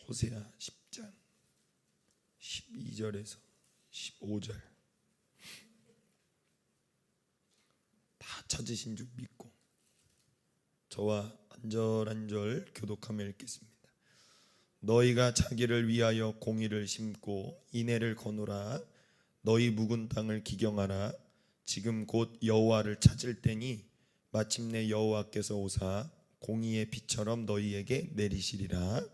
호세아 10장 12절에서 15절 다 찾으신 줄 믿고 저와 한절 교독하며 읽겠습니다. 너희가 자기를 위하여 공의를 심고 인애를 거누라. 너희 묵은 땅을 기경하라. 지금 곧 여호와를 찾을 때니 마침내 여호와께서 오사 공의의 비처럼 너희에게 내리시리라.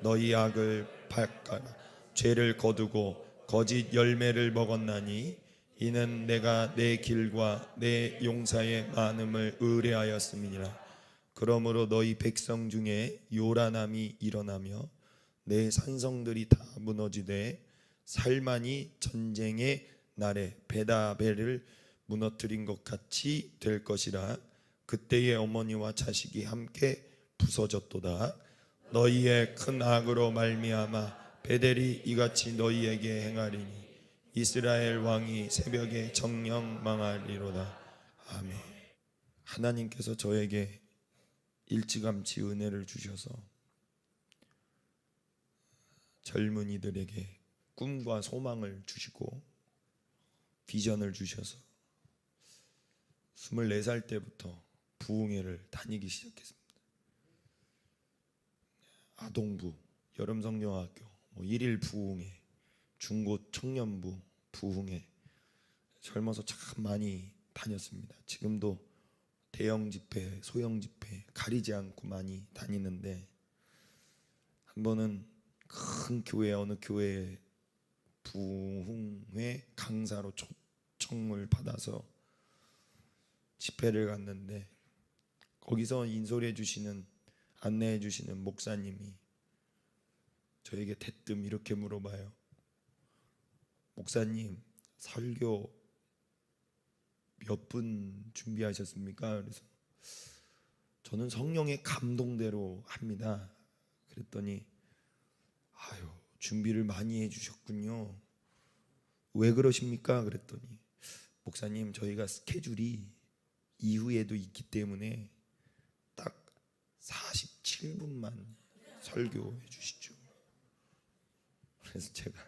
너희 악을 밟아라. 죄를 거두고 거짓 열매를 먹었나니 이는 내가 내 길과 내 용사의 많음을 의뢰하였음이니라. 그러므로 너희 백성 중에 요란함이 일어나며 내 산성들이 다 무너지되 살만이 전쟁의 날에 베다벨을 무너뜨린 것 같이 될 것이라. 그때의 어머니와 자식이 함께 부서졌도다. 너희의 큰 악으로 말미암아 베델이 이같이 너희에게 행하리니 이스라엘 왕이 새벽에 정령 망하리로다. 아멘. 하나님께서 저에게 일찌감치 은혜를 주셔서 젊은이들에게 꿈과 소망을 주시고 비전을 주셔서 24살 때부터 부흥회를 다니기 시작했습니다. 아동부, 여름성경학교, 일일 부흥회, 중고 청년부 부흥회 젊어서 참 많이 다녔습니다. 지금도 대형 집회, 소형 집회 가리지 않고 많이 다니는데 한 번은 큰 교회 어느 교회에 부흥회 강사로 초청을 받아서 집회를 갔는데 거기서 인솔해 주시는 안내해 주시는 목사님이 저에게 대뜸 이렇게 물어봐요. 목사님, 설교 몇 분 준비하셨습니까? 그래서 저는 성령의 감동대로 합니다. 그랬더니 아유, 준비를 많이 해주셨군요. 왜 그러십니까? 그랬더니 목사님, 저희가 스케줄이 이후에도 있기 때문에 딱 47분만 설교해 주시죠. 그래서 제가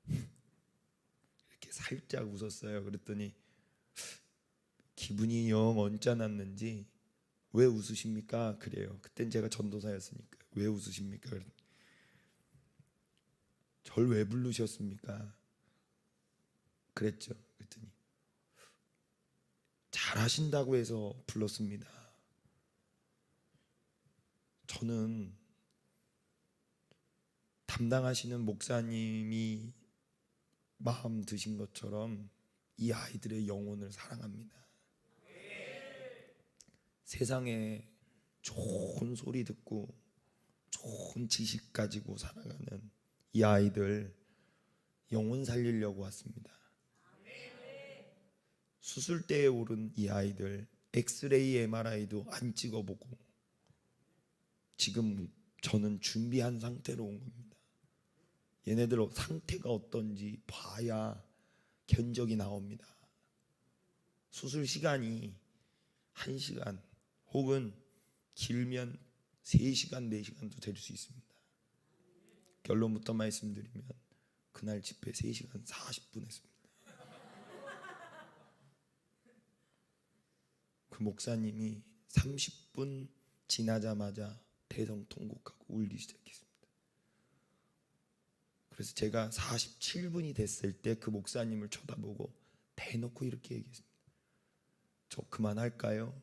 이렇게 살짝 웃었어요. 그랬더니 기분이 영 언짢았는지 왜 웃으십니까? 그래요. 그땐 제가 전도사였으니까 왜 웃으십니까? 절 왜 부르셨습니까? 그랬죠. 그랬더니 잘하신다고 해서 불렀습니다. 저는 담당하시는 목사님이 마음 드신 것처럼 이 아이들의 영혼을 사랑합니다. 세상에 좋은 소리 듣고 좋은 지식 가지고 살아가는 이 아이들 영혼 살리려고 왔습니다. 수술대에 오른 이 아이들 엑스레이 MRI도 안 찍어보고 지금 저는 준비한 상태로 온 겁니다. 얘네들 상태가 어떤지 봐야 견적이 나옵니다. 수술 시간이 1시간 혹은 길면 3시간, 4시간도 될 수 있습니다. 결론부터 말씀드리면 그날 집회 3시간 40분 했습니다. 그 목사님이 30분 지나자마자 대성통곡하고 울기 시작했습니다. 그래서 제가 47분이 됐을 때 그 목사님을 쳐다보고 대놓고 이렇게 얘기했습니다. 저 그만할까요?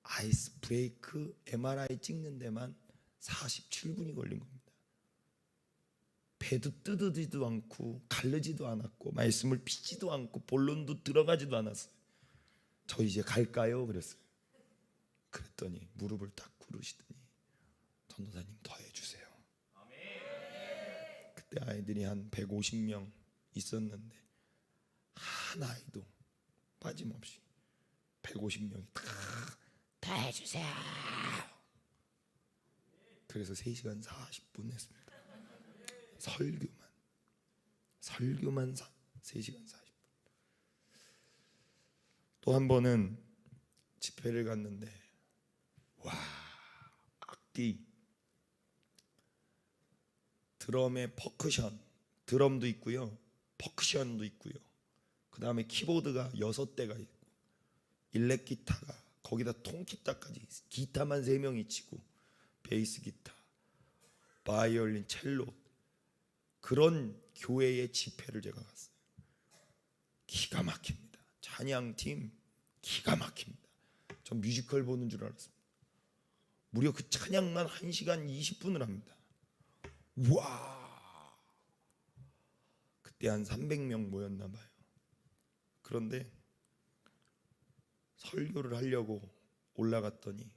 아이스 브레이크 MRI 찍는 데만 47분이 걸린 겁니다. 배도 뜯어지도 않고 가르지도 않았고 말씀을 피지도 않고 본론도 들어가지도 않았어요. 저 이제 갈까요? 그랬어요. 그랬더니 무릎을 딱 꿇으시더니 전도사님 더 해주세요. 그때 아이들이 한 150명 있었는데 한 아이도 빠짐없이 150명이 다 해주세요. 그래서 3시간 40분 했습니다. 설교만 3시간 40분. 또 한 번은 집회를 갔는데 와, 악기 드럼에 퍼커션, 드럼도 있고요, 퍼커션도 있고요. 그 다음에 키보드가 6대가 있고, 일렉 기타가, 거기다 통기타까지, 기타만 3명이 치고, 베이스 기타, 바이올린, 첼로, 그런 교회의 집회를 제가 갔어요. 기가 막힙니다. 찬양팀 기가 막힙니다. 전 뮤지컬 보는 줄 알았습니다. 무려 그 찬양만 1시간 20분을 합니다. 와, 그때 한 300명 모였나 봐요. 그런데 설교를 하려고 올라갔더니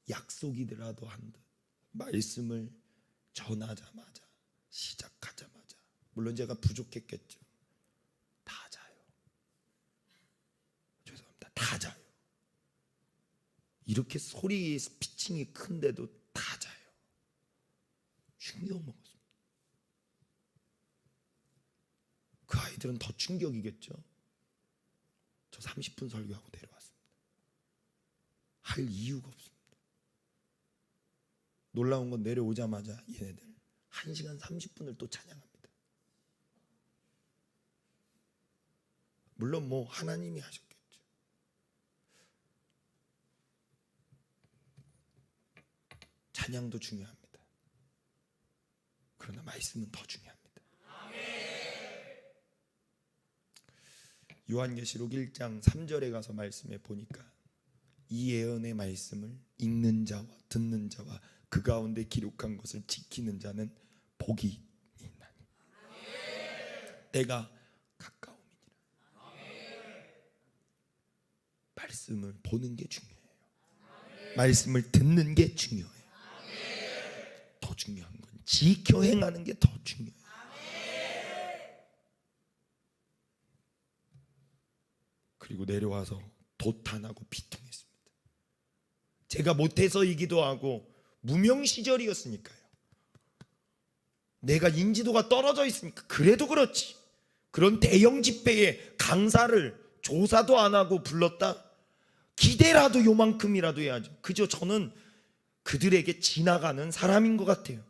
약속이더라도 한 듯 말씀을 전하자마자, 시작하자마자, 물론 제가 부족했겠죠. 다 자요. 죄송합니다. 다 자요. 이렇게 소리 피칭이 큰데도 다 자요. 충격 먹었습니다. 그 아이들은 더 충격이겠죠. 저 30분 설교하고 내려왔습니다. 할 이유가 없습니다. 놀라운 건 내려오자마자 얘네들 1시간 30분을 또 찬양합니다. 물론 뭐 하나님이 하셨겠죠. 찬양도 중요합니다. 그러나 말씀은 더 중요합니다. 요한계시록 1장 3절에 가서 말씀해 보니까 이 예언의 말씀을 읽는 자와 듣는 자와 그 가운데 기록한 것을 지키는 자는 복이 있나니 때가 가까움이니라. 말씀을 보는 게 중요해요. 말씀을 듣는 게 중요해요. 더 중요한 건 지켜 행하는 게 더 중요해요. 그리고 내려와서 도탄하고 비통했습니다. 제가 못해서이기도 하고 무명 시절이었으니까요. 내가 인지도가 떨어져 있으니까 그래도 그렇지. 그런 대형 집회에 강사를 조사도 안 하고 불렀다? 기대라도 요만큼이라도 해야죠. 그저 저는 그들에게 지나가는 사람인 것 같아요.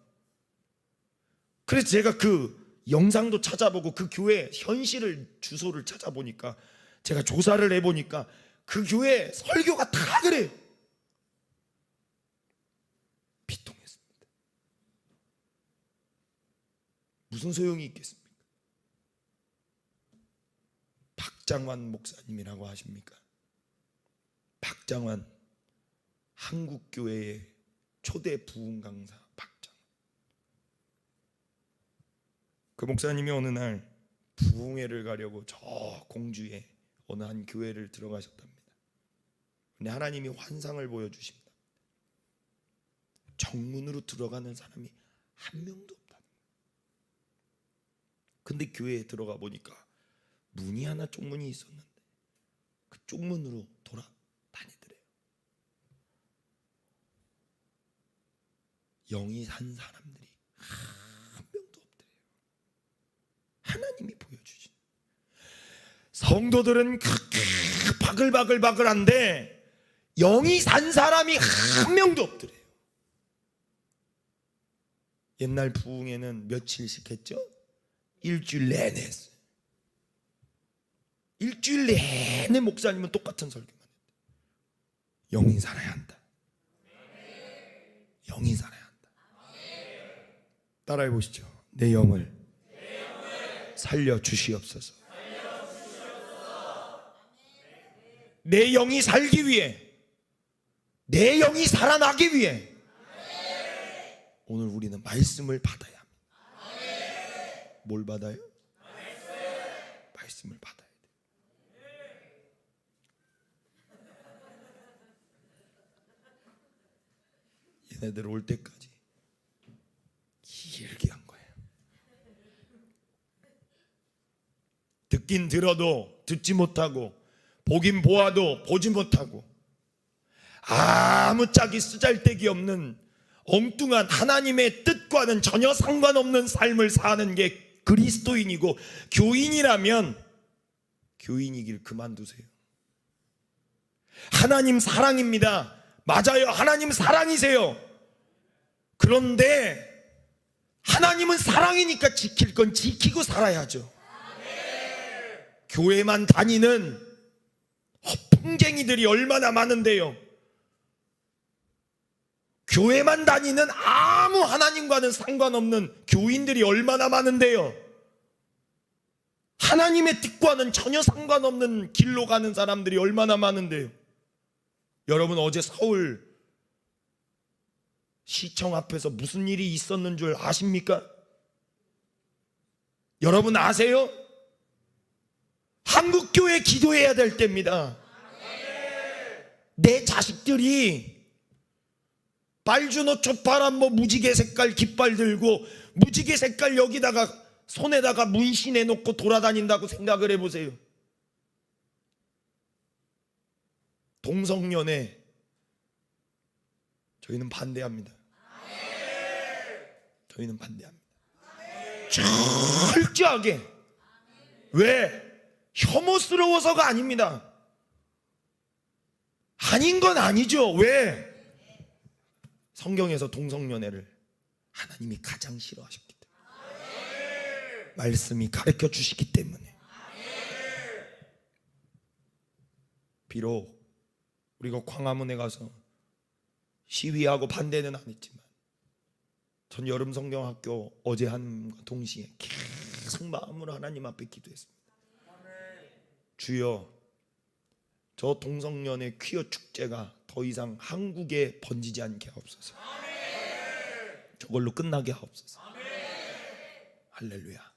그래서 제가 그 영상도 찾아보고 그 교회 현실을 주소를 찾아보니까, 제가 조사를 해보니까 그 교회 설교가 다 그래요. 비통했습니다. 무슨 소용이 있겠습니까? 박장환 목사님이라고 아십니까? 박장환, 한국교회의 초대 부흥 강사 박장환. 그 목사님이 어느 날 부흥회를 가려고 저 공주에 어느 한 교회를 들어가셨답니다. 근데 하나님이 환상을 보여주십니다. 정문으로 들어가는 사람이 한 명도 없다는 거예요. 근데 교회에 들어가 보니까 문이 하나 쪽문이 있었는데 그 쪽문으로 돌아다니더래요. 영이 산 사람들이 한 명도 없더래요. 하나님이 보여주신. 성도들은 바글바글한데 영이 산 사람이 한 명도 없더래요. 옛날 부흥회는 며칠씩 했죠? 일주일 내내 했어요. 일주일 내내 목사님은 똑같은 설교만 했대요. 영이 살아야 한다. 영이 살아야 한다. 따라해 보시죠. 내 영을 살려 주시옵소서. 내 영이 살기 위해, 내 영이 살아나기 위해 오늘 우리는 말씀을 받아야 합니다. 뭘 받아요? 말씀을 받아야 돼요. 얘네들 올 때까지 길게 한 거예요. 듣긴 들어도 듣지 못하고, 보긴 보아도 보지 못하고, 아무짝이 쓰잘데기 없는 엉뚱한 하나님의 뜻과는 전혀 상관없는 삶을 사는 게 그리스도인이고, 교인이라면 교인이길 그만두세요. 하나님 사랑입니다. 맞아요. 하나님 사랑이세요. 그런데 하나님은 사랑이니까 지킬 건 지키고 살아야죠. 교회만 다니는 허풍쟁이들이 얼마나 많은데요. 교회만 다니는 아무 하나님과는 상관없는 교인들이 얼마나 많은데요. 하나님의 뜻과는 전혀 상관없는 길로 가는 사람들이 얼마나 많은데요. 여러분, 어제 서울 시청 앞에서 무슨 일이 있었는 줄 아십니까? 여러분 아세요? 한국교회 기도해야 될 때입니다. 내 자식들이 빨주노초 파란 무지개 색깔 깃발 들고 무지개 색깔 여기다가 손에다가 문신해 놓고 돌아다닌다고 생각을 해보세요. 동성연애 저희는 반대합니다. 저희는 반대합니다. 철저하게. 왜? 혐오스러워서가 아닙니다. 아닌 건 아니죠. 왜? 성경에서 동성연애를 하나님이 가장 싫어하셨기 때문에, 말씀이 가르쳐 주시기 때문에. 비록 우리가 광화문에 가서 시위하고 반대는 안 했지만, 전 여름 성경학교 어제 한과 동시에 계속 마음으로 하나님 앞에 기도했습니다. 주여, 저 동성연애 퀴어 축제가 더 이상 한국에 번지지 않게 하옵소서. 저걸로 끝나게 하옵소서. 할렐루야.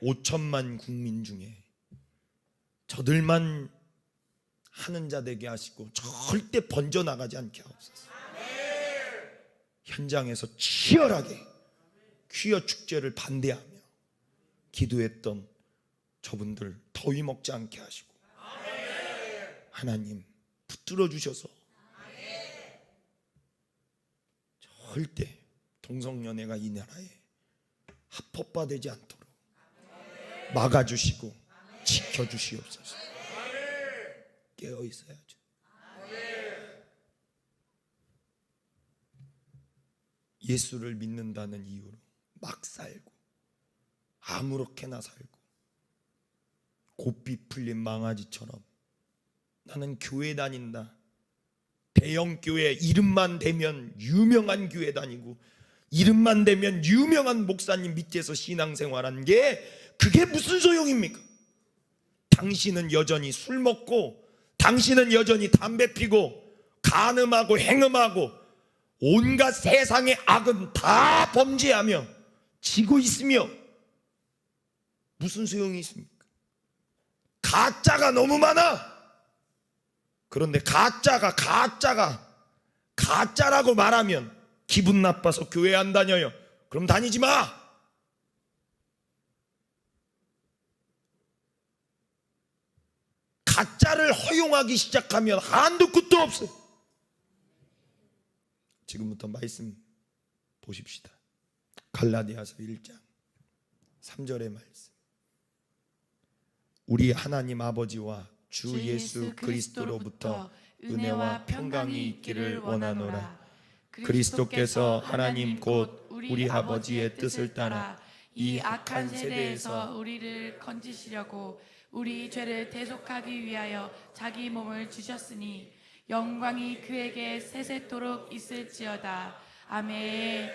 5천만 국민 중에 저들만 하는 자 되게 하시고 절대 번져나가지 않게 하옵소서. 현장에서 치열하게 퀴어 축제를 반대하며 기도했던 저분들 더위 먹지 않게 하시고, 하나님 붙들어 주셔서 절대 동성연애가 이 나라에 합법화되지 않도록 막아주시고 지켜주시옵소서. 깨어 있어야죠. 예수를 믿는다는 이유로 막 살고 아무렇게나 살고 고삐 풀린 망아지처럼 나는 교회 다닌다, 대형 교회 이름만 대면 유명한 교회 다니고 이름만 대면 유명한 목사님 밑에서 신앙생활한 게 그게 무슨 소용입니까? 당신은 여전히 술 먹고, 당신은 여전히 담배 피고, 간음하고 행음하고 온갖 세상의 악은 다 범죄하며 지고 있으며 무슨 소용이 있습니까? 가짜가 너무 많아. 그런데 가짜라고 말하면 기분 나빠서 교회 안 다녀요. 그럼 다니지 마. 가짜를 허용하기 시작하면 한도 끝도 없어요. 지금부터 말씀 보십시다. 갈라디아서 1장 3절의 말씀. 우리 하나님 아버지와 주 예수 그리스도로부터 은혜와 평강이 있기를 원하노라. 그리스도께서 하나님 곧 우리 아버지의 뜻을 따라 이 악한 세대에서 우리를 건지시려고 우리 죄를 대속하기 위하여 자기 몸을 주셨으니 영광이 그에게 세세토록 있을지어다. 아멘.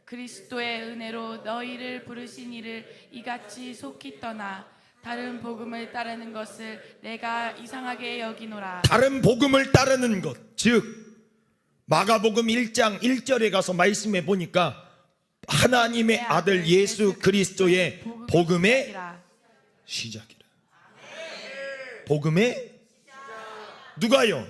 그리스도의 은혜로 너희를 부르신 이를 이같이 속히 떠나 다른 복음을 따르는 것을 내가 이상하게 여기노라. 다른 복음을 따르는 것, 즉 마가복음 1장 1절에 가서 말씀해 보니까 하나님의 아들 예수 그리스도의 복음의 시작이라. 복음의 누가요?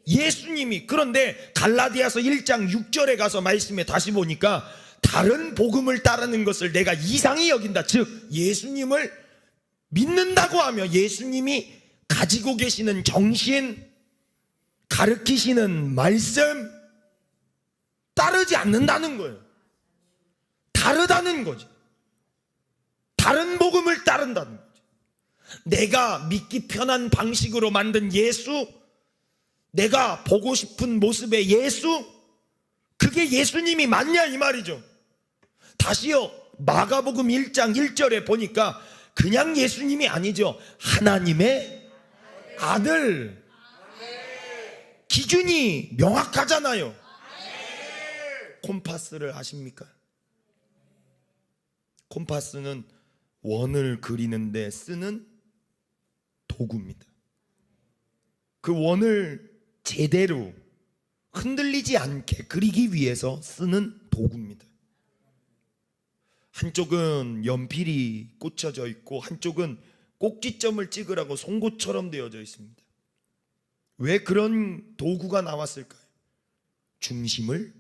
예수님이. 그런데 갈라디아서 1장 6절에 가서 말씀에 다시 보니까 다른 복음을 따르는 것을 내가 이상히 여긴다. 즉 예수님을 믿는다고 하며 예수님이 가지고 계시는 정신, 가르치시는 말씀 따르지 않는다는 거예요. 다르다는 거지. 다른 복음을 따른다는 거지. 내가 믿기 편한 방식으로 만든 예수, 내가 보고 싶은 모습의 예수, 그게 예수님이 맞냐 이 말이죠. 다시요, 마가복음 1장 1절에 보니까 그냥 예수님이 아니죠. 하나님의 아들. 기준이 명확하잖아요. 콤파스를 아십니까? 콤파스는 원을 그리는데 쓰는 도구입니다. 그 원을 제대로 흔들리지 않게 그리기 위해서 쓰는 도구입니다. 한쪽은 연필이 꽂혀져 있고 한쪽은 꼭지점을 찍으라고 송곳처럼 되어져 있습니다. 왜 그런 도구가 나왔을까요? 중심을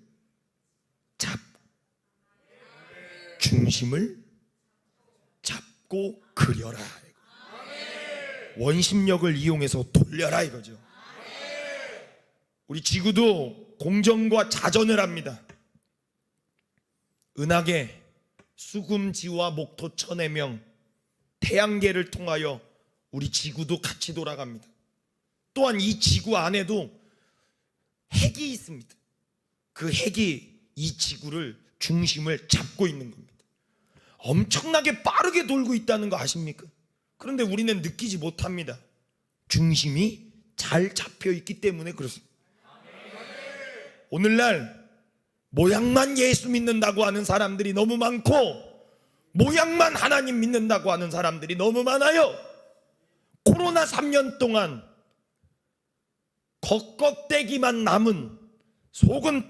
잡고 그려라. 원심력을 이용해서 돌려라 이거죠. 우리 지구도 공정과 자전을 합니다. 은하계, 수금지와 목토 천의 명, 태양계를 통하여 우리 지구도 같이 돌아갑니다. 또한 이 지구 안에도 핵이 있습니다. 그 핵이 이 지구를 중심을 잡고 있는 겁니다. 엄청나게 빠르게 돌고 있다는 거 아십니까? 그런데 우리는 느끼지 못합니다. 중심이 잘 잡혀 있기 때문에 그렇습니다. 오늘날 모양만 예수 믿는다고 하는 사람들이 너무 많고 모양만 하나님 믿는다고 하는 사람들이 너무 많아요. 코로나 3년 동안 겉껍데기만 남은 속은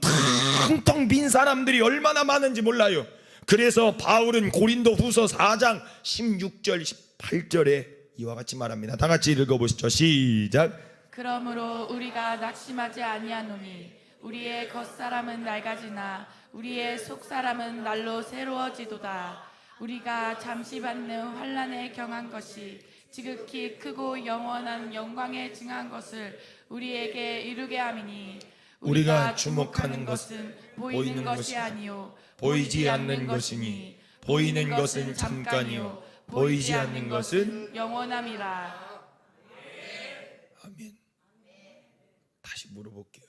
텅텅 빈 사람들이 얼마나 많은지 몰라요. 그래서 바울은 고린도 후서 4장 16절 18절에 이와 같이 말합니다. 다 같이 읽어보시죠. 시작. 그러므로 우리가 낙심하지 아니하노니 우리의 겉사람은 낡아지나 우리의 속사람은 날로 새로워지도다. 우리가 잠시 받는 환난에 경한 것이 지극히 크고 영원한 영광에 증한 것을 우리에게 이루게 함이니 우리가 주목하는 것은 보이는 것이 아니요 보이지 않는 것이니 보이는 것은 잠깐이요 보이지 않는 것은 영원함이라. 아멘. 다시 물어볼게요.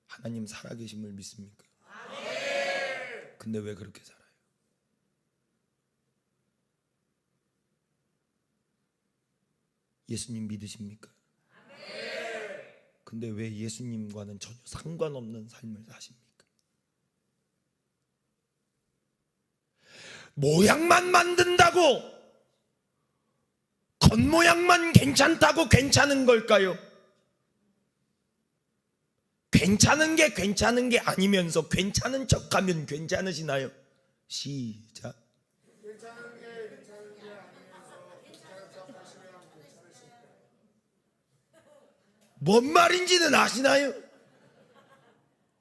하나님 살아계심을 믿습니까? 근데 왜 그렇게 살아요? 예수님 믿으십니까? 근데 왜 예수님과는 전혀 상관없는 삶을 사십니까? 모양만 만든다고 겉모양만 괜찮다고 괜찮은 걸까요? 괜찮은 게 괜찮은 게 아니면서 괜찮은 척하면 괜찮으시나요? 시작. 뭔 말인지는 아시나요?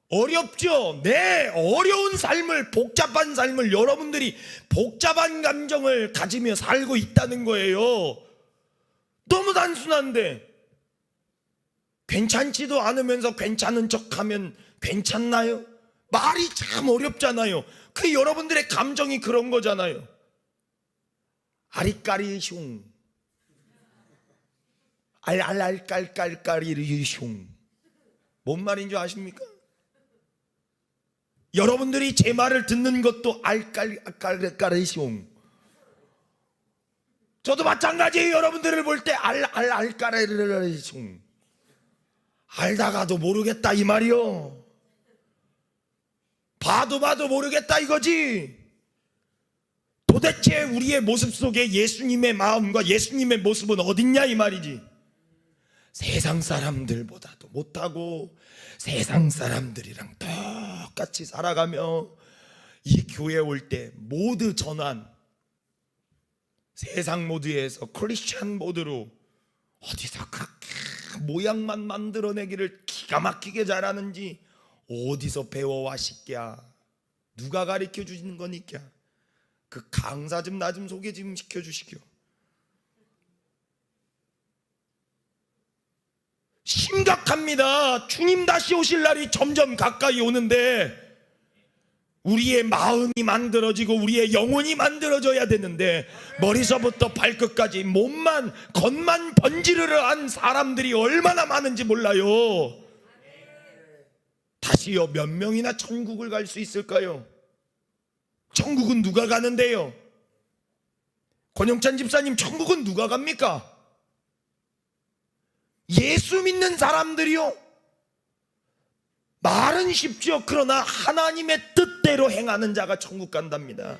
어렵죠? 네, 어려운 삶을, 복잡한 삶을 여러분들이 복잡한 감정을 가지며 살고 있다는 거예요. 너무 단순한데 괜찮지도 않으면서 괜찮은 척하면 괜찮나요? 말이 참 어렵잖아요. 그 여러분들의 감정이 그런 거잖아요. 아리까리 슝 알알알깔깔깔이 슝. 뭔 말인 줄 아십니까? 여러분들이 제 말을 듣는 것도 알깔깔깔이 슝. 저도 마찬가지예요. 여러분들을 볼 때 알깔깔이 슝. 알다가도 모르겠다 이 말이요. 봐도 모르겠다 이거지. 도대체 우리의 모습 속에 예수님의 마음과 예수님의 모습은 어딨냐 이 말이지. 세상 사람들보다도 못하고 세상 사람들이랑 똑같이 살아가며 이 교회에 올 때 모드 전환, 세상 모드에서 크리스찬 모드로 어디서 그렇게 모양만 만들어내기를 기가 막히게 잘하는지 어디서 배워와 시끼야. 누가 가르쳐 주시는 거니까. 그 강사 좀 나 좀 소개 좀 시켜주시오. 심각합니다. 주님 다시 오실 날이 점점 가까이 오는데 우리의 마음이 만들어지고 우리의 영혼이 만들어져야 되는데 머리서부터 발끝까지 몸만 겉만 번지르르한 사람들이 얼마나 많은지 몰라요. 다시요 몇 명이나 천국을 갈 수 있을까요? 천국은 누가 가는데요? 권영찬 집사님, 천국은 누가 갑니까? 예수 믿는 사람들이요. 말은 쉽죠. 그러나 하나님의 뜻대로 행하는 자가 천국 간답니다.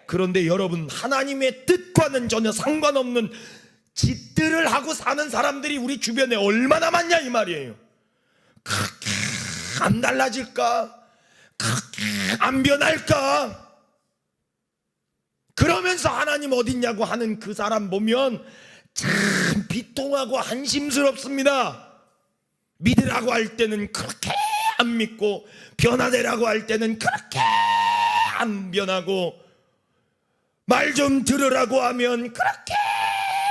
그런데 여러분, 하나님의 뜻과는 전혀 상관없는 짓들을 하고 사는 사람들이 우리 주변에 얼마나 많냐 이 말이에요. 그렇게 안 달라질까? 그렇게 안 변할까? 그러면서 하나님 어딨냐고 하는 그 사람 보면 참 비통하고 한심스럽습니다. 믿으라고 할 때는 그렇게 안 믿고, 변화되라고 할 때는 그렇게 안 변하고, 말 좀 들으라고 하면 그렇게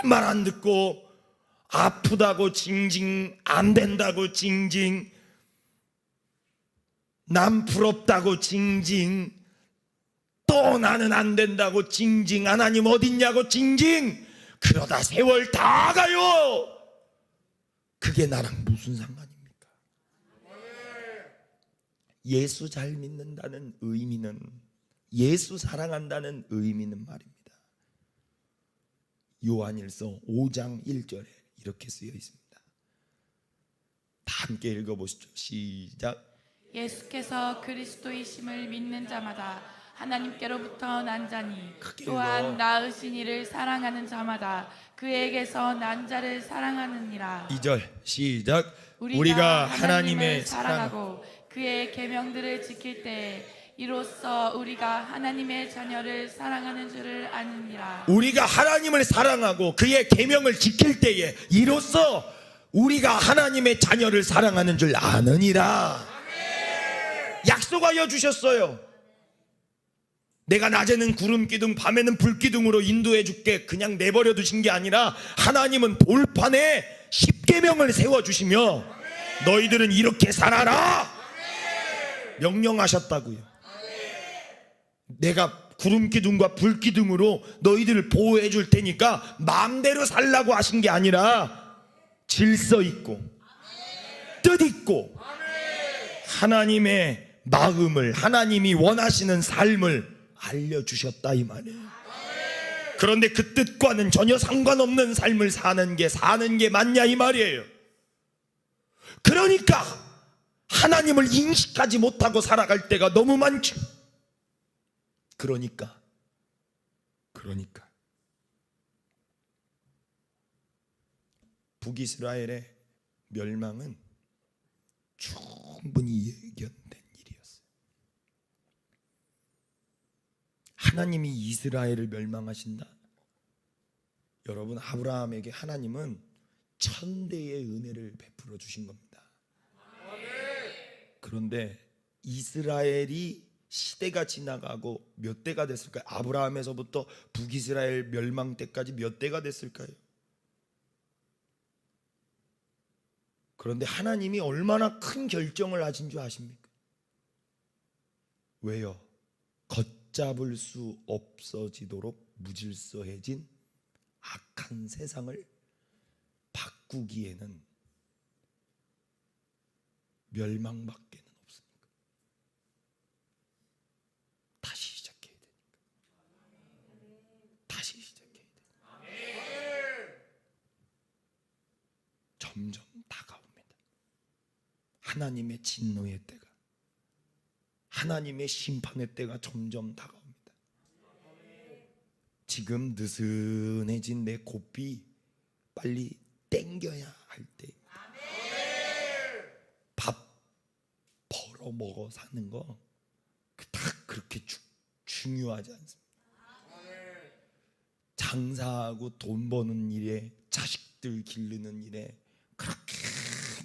말 안 듣고, 아프다고 징징, 안 된다고 징징, 남 부럽다고 징징, 또 나는 안 된다고 징징, 하나님 어딨냐고 징징. 그러다 세월 다 가요. 그게 나랑 무슨 상관입니까? 예수 잘 믿는다는 의미는, 예수 사랑한다는 의미는 말입니다. 요한일서 5장 1절에 이렇게 쓰여 있습니다. 다 함께 읽어보시죠. 시작. 예수께서 그리스도이심을 믿는 자마다 하나님께로부터 난 자니, 크게 또한 읽어. 낳으신 이를 사랑하는 자마다 그에게서 난 자를 사랑하느니라. 2절 시작. 우리가 하나님을 사랑하고 그의 계명들을 지킬 때 이로써 우리가 하나님의 자녀를 사랑하는 줄을 아느니라. 우리가 하나님을 사랑하고 그의 계명을 지킬 때에 이로써 우리가 하나님의 자녀를 사랑하는 줄 아느니라. 약속하여 주셨어요. 내가 낮에는 구름 기둥, 밤에는 불 기둥으로 인도해 줄게, 그냥 내버려 두신 게 아니라 하나님은 돌판에 십계명을 세워 주시며 너희들은 이렇게 살아라 명령하셨다고요. 내가 구름 기둥과 불 기둥으로 너희들을 보호해 줄 테니까 마음대로 살라고 하신 게 아니라 질서 있고 뜻 있고 하나님의 마음을, 하나님이 원하시는 삶을 알려주셨다 이 말이에요. 그런데 그 뜻과는 전혀 상관없는 삶을 사는 게 맞냐 이 말이에요. 그러니까 하나님을 인식하지 못하고 살아갈 때가 너무 많죠. 그러니까 북이스라엘의 멸망은 충분히 예견된 일이었어요. 하나님이 이스라엘을 멸망하신다. 여러분, 아브라함에게 하나님은 1000대의 은혜를 베풀어 주신 겁니다. 그런데 이스라엘이 시대가 지나가고 몇 대가 됐을까요? 아브라함에서부터 북이스라엘 멸망 때까지 몇 대가 됐을까요? 그런데 하나님이 얼마나 큰 결정을 하신 줄 아십니까? 왜요? 걷잡을 수 없어지도록 무질서해진 악한 세상을 바꾸기에는 멸망밖에는 없습니까? 다시 시작해야 되니까. 다시 시작해야 되니까. 점점 다가옵니다. 하나님의 진노의 때가, 하나님의 심판의 때가 점점 다가옵니다. 지금 느슨해진 내 고삐 빨리 땡겨야 할 때. 밥 벌어 먹어 사는 거 다 그렇게 중요하지 않습니다. 장사하고 돈 버는 일에, 자식들 기르는 일에 그렇게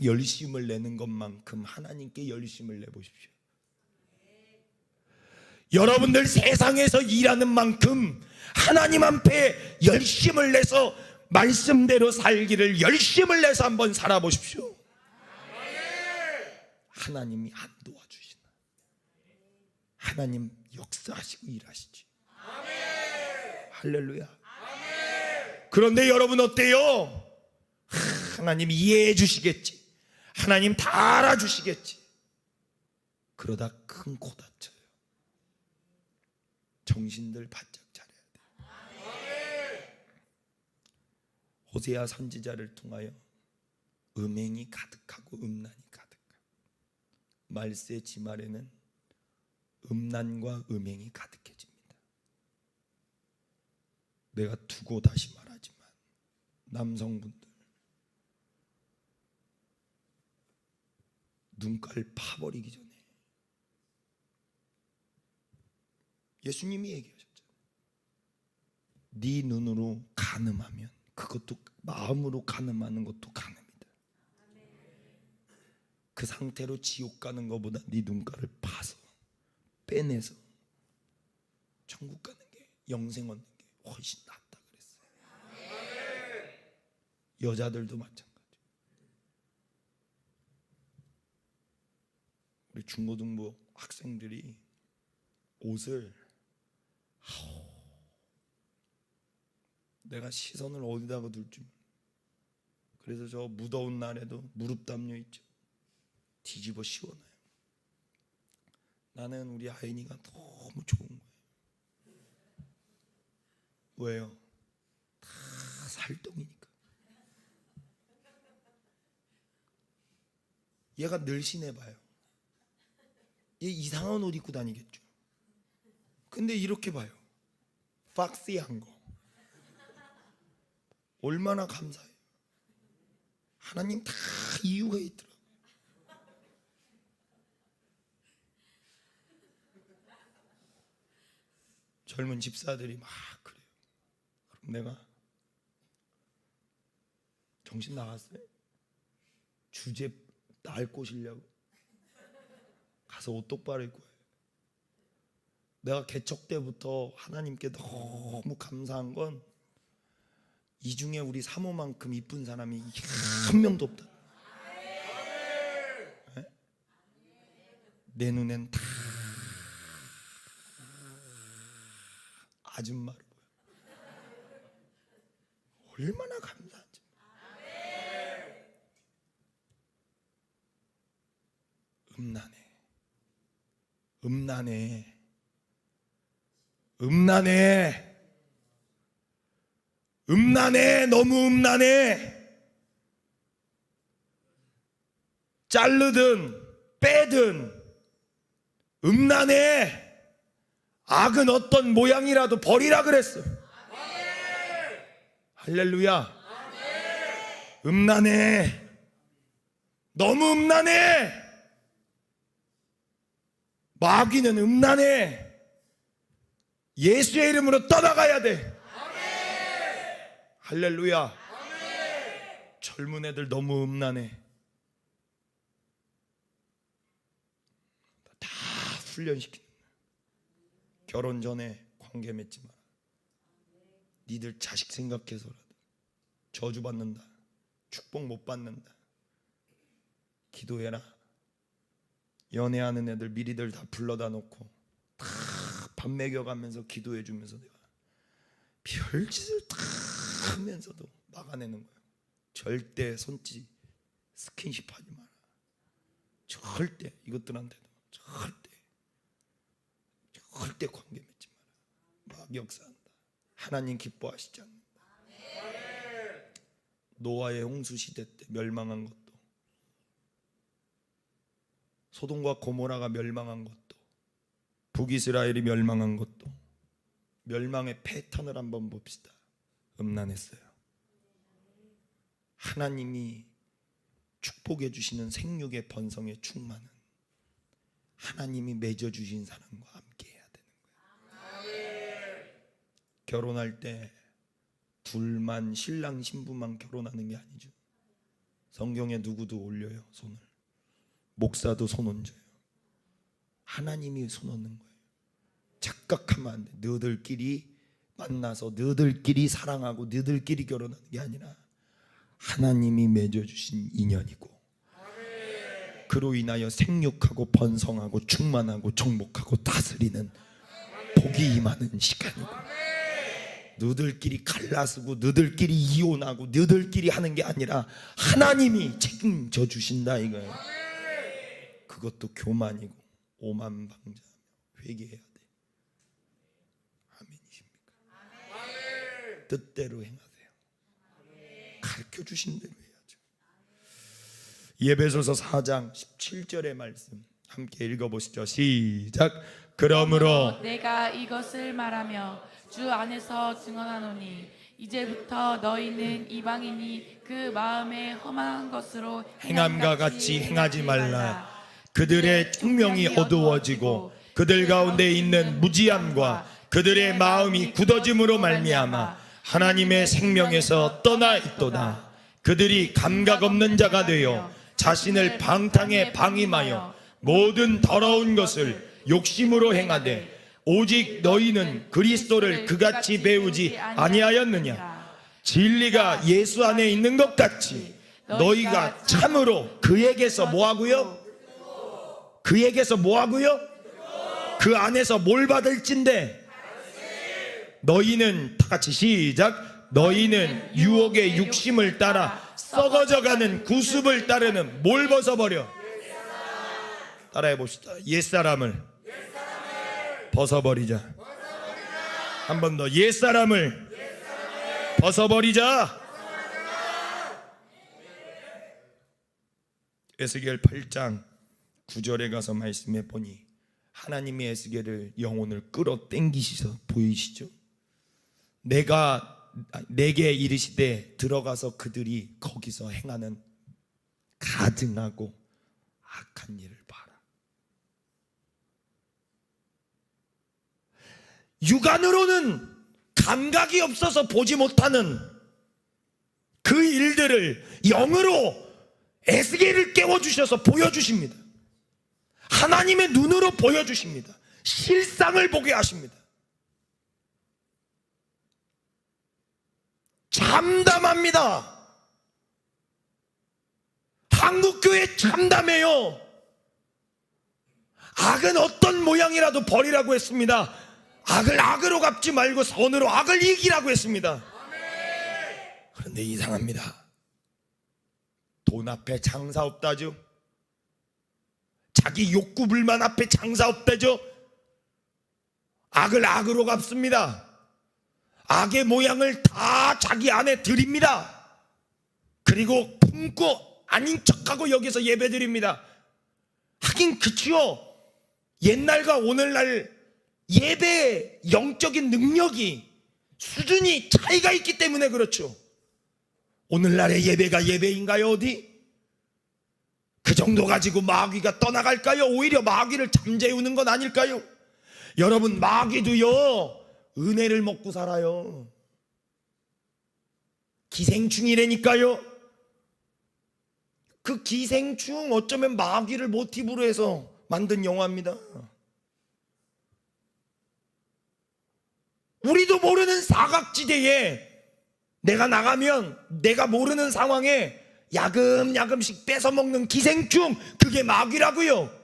열심을 내는 것만큼 하나님께 열심을 내보십시오. 여러분들 세상에서 일하는 만큼 하나님 앞에 열심을 내서 말씀대로 살기를 열심을 내서 한번 살아보십시오. 하나님이 안 도와주시나? 하나님 역사하시고 일하시지. 할렐루야. 그런데 여러분 어때요? 하나님 이해해 주시겠지, 하나님 다 알아주시겠지. 그러다 큰 코 다쳐요. 정신들 바짝 차려야 돼. 호세아 선지자를 통하여 음행이 가득하고 음란이 가득하고, 말세 지말에는 음란과 음행이 가득해집니다. 내가 두고 다시 말하지만 남성분들 눈깔 파버리기 전에 예수님이 얘기하셨잖아요. 네 눈으로 간음하면 그것도, 마음으로 간음하는 것도 간음이다. 그 상태로 지옥 가는 것보다 네 눈깔을 파서 빼내서 천국 가는 게, 영생 얻는 게 훨씬 낫다 그랬어요. 여자들도 마찬가지. 우리 중고등부 학생들이 옷을, 내가 시선을 어디다가 둘지. 그래서 저 무더운 날에도 무릎 담요 있죠, 뒤집어 씌워놔요. 나는 우리 아이니가 너무 좋은 거예요. 왜요? 다 살덩이니까. 얘가 늘씬해봐요. 얘 이상한 옷 입고 다니겠죠. 근데 이렇게 봐요, 박시한 거. 얼마나 감사해요. 하나님 다 이유가 있더라고요. 젊은 집사들이 막 그래요. 그럼 내가 정신 나갔어요? 주제 날 꼬시려고 가서 옷 똑바로 입고 해요. 내가 개척 때부터 하나님께 너무 감사한 건, 이 중에 우리 사모만큼 이쁜 사람이 한 명도 없다. 네? 내 눈엔 다 아줌마로 보여. 얼마나 감사한지. 음란해, 음란해, 음란해, 음란해, 너무 음란해. 자르든 빼든 음란해. 악은 어떤 모양이라도 버리라 그랬어. 할렐루야. 음란해, 너무 음란해. 마귀는 음란해. 예수의 이름으로 떠나가야 돼. 할렐루야. 젊은 애들 너무 음란해. 다 훈련시키는 거야. 결혼 전에 관계 맺지 마라. 니들 자식 생각해서라도 저주받는다, 축복 못 받는다. 기도해라. 연애하는 애들 미리들 다 불러다 놓고 다 밥 먹여가면서 기도해 주면서 내가 별짓을 다 하면서도 막아내는 거예요. 절대 손짓 스킨십 하지 마라. 절대 이것들한테도 절대 관계 맺지 마라. 막 역사한다. 하나님 기뻐하시지 않는다. 노아의 홍수 시대 때 멸망한 것도, 소돔과 고모라가 멸망한 것도, 북이스라엘이 멸망한 것도, 멸망의 패턴을 한번 봅시다. 음란했어요. 하나님이 축복해 주시는 생육의 번성의 충만은 하나님이 맺어 주신 사람과 함께 해야 되는 거예요. 결혼할 때 둘만, 신랑 신부만 결혼하는 게 아니죠. 성경에 누구도 올려요, 손을. 목사도 손 얹어요. 하나님이 손 얹는 거예요. 착각하면 안 돼. 너희들끼리 만나서 너희들끼리 사랑하고 너희들끼리 결혼하는 게 아니라 하나님이 맺어주신 인연이고, 그로 인하여 생육하고 번성하고 충만하고 정복하고 다스리는 복이 임하는 시간이고, 너희들끼리 갈라쓰고 너희들끼리 이혼하고 너희들끼리 하는 게 아니라 하나님이 책임져 주신다 이거예요. 그것도 교만이고 오만방자하며 회개해야 돼. 뜻대로 행하세요. 가르쳐 주신 대로 해야죠. 에베소서 4장 17절의 말씀 함께 읽어보시죠. 시작. 그러므로 내가 이것을 말하며 주 안에서 증언하노니 이제부터 너희는 이방인이 그 마음에 험한 것으로 행함과 같이 행하지 말라. 그들의 청명이 어두워지고 그들 가운데 있는 무지함과 그들의 마음이 굳어짐으로 말미암아 하나님의 생명에서 떠나 있도다. 그들이 감각 없는 자가 되어 자신을 방탕에 방임하여 모든 더러운 것을 욕심으로 행하되 오직 너희는 그리스도를 그같이 배우지 아니하였느냐. 진리가 예수 안에 있는 것 같이 너희가 참으로 그에게서 뭐하고요? 그에게서 뭐하고요? 그 안에서 뭘 받을진데 너희는 다 같이 시작. 너희는 유혹의 육심을 따라 썩어져가는 구습을 따르는 뭘 벗어버려? 따라해 봅시다. 옛사람을 벗어버리자. 한 번 더. 옛사람을 벗어버리자. 에스겔 8장 9절에 가서 말씀해 보니 하나님이 에스겔을 영혼을 끌어당기시서 보이시죠. 내게 이르시되 들어가서 그들이 거기서 행하는 가증하고 악한 일을 봐라. 육안으로는 감각이 없어서 보지 못하는 그 일들을 영으로 에스겔을 깨워주셔서 보여주십니다. 하나님의 눈으로 보여주십니다. 실상을 보게 하십니다. 참담합니다. 한국교회 참담해요. 악은 어떤 모양이라도 버리라고 했습니다. 악을 악으로 갚지 말고 선으로 악을 이기라고 했습니다. 그런데 이상합니다. 돈 앞에 장사 없다죠. 자기 욕구 불만 앞에 장사 없다죠. 악을 악으로 갚습니다. 악의 모양을 다 자기 안에 들입니다. 그리고 품고 아닌 척하고 여기서 예배드립니다. 하긴 그치요. 옛날과 오늘날 예배의 영적인 능력이 수준이 차이가 있기 때문에 그렇죠. 오늘날의 예배가 예배인가요? 어디? 그 정도 가지고 마귀가 떠나갈까요? 오히려 마귀를 잠재우는 건 아닐까요? 여러분, 마귀도요 은혜를 먹고 살아요. 기생충이라니까요. 그 기생충 어쩌면 마귀를 모티브로 해서 만든 영화입니다. 우리도 모르는 사각지대에 내가 나가면 내가 모르는 상황에 야금야금씩 뺏어먹는 기생충, 그게 마귀라고요.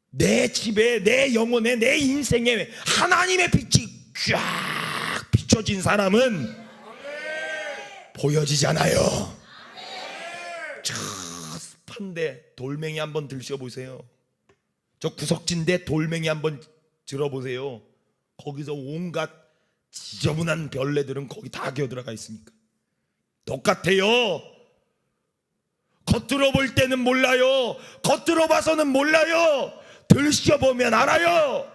내 집에, 내 영혼에, 내 인생에 하나님의 빛이 쫙 비춰진 사람은 보여지잖아요. 저 습한데 돌멩이 한번 들셔보세요. 저 구석진데 돌멩이 한번 들어보세요. 거기서 온갖 지저분한 벌레들은 거기 다 기어들어가 있으니까 똑같아요. 겉으로 볼 때는 몰라요. 겉으로 봐서는 몰라요. 들춰보면 알아요.